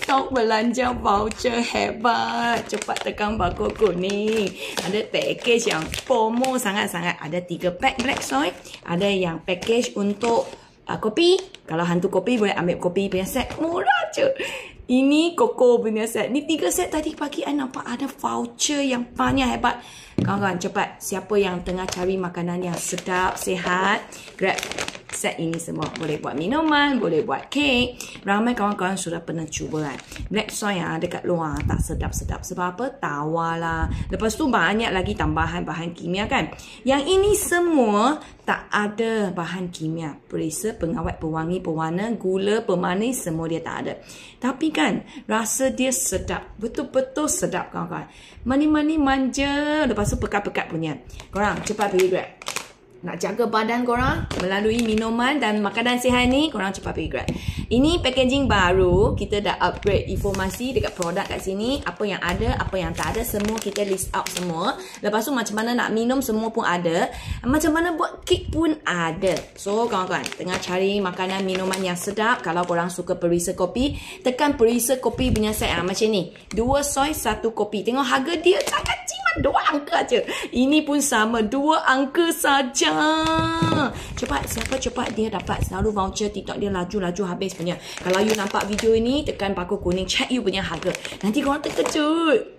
TikTok belanja voucher hebat. Cepat tekan barcode kuning. Ada package yang promo sangat-sangat. Ada 3 pack Black Soy. Ada yang package untuk kopi. Kalau hantu kopi boleh ambil kopi punya set. Murah je. Ini Koko punya set. Ni 3 set tadi pagi I nampak ada voucher yang banyak hebat. Kawan-kawan cepat. Siapa yang tengah cari makanan yang sedap, sihat, grab set ini semua. Boleh buat minuman, boleh buat kek. Ramai kawan-kawan sudah pernah cuba kan. Black Soy yang dekat luar tak sedap-sedap. Sebab apa? Tawar lah. Lepas tu banyak lagi tambahan bahan kimia kan. Yang ini semua tak ada bahan kimia. Perisa, pengawet, pewangi, pewarna, gula, pemanis, semua dia tak ada. Tapi kan, rasa dia sedap. Betul-betul sedap kawan-kawan. Mani-mani manja. Lepas tu pekat-pekat punya. Korang cepat pergi grab. Nak jaga badan korang melalui minuman dan makanan sihat ni, korang cepat pergi grab. Ini packaging baru. Kita dah upgrade informasi dekat produk kat sini. Apa yang ada, apa yang tak ada, semua kita list out semua. Lepas tu macam mana nak minum, semua pun ada. Macam mana buat kek pun ada. So kawan-kawan, tengah cari makanan minuman yang sedap. Kalau korang suka perisa kopi, tekan perisa kopi punya set macam ni. 2 soy, 1 kopi. Tengok harga dia sangat jimat. 2 angka je. Ini pun sama. 2 angka saja. Cepat, siapa cepat dia dapat selalu voucher TikTok dia laju-laju habis punya. Kalau you nampak video ini, tekan barcode kuning, check you punya harga. Nanti korang terkejut.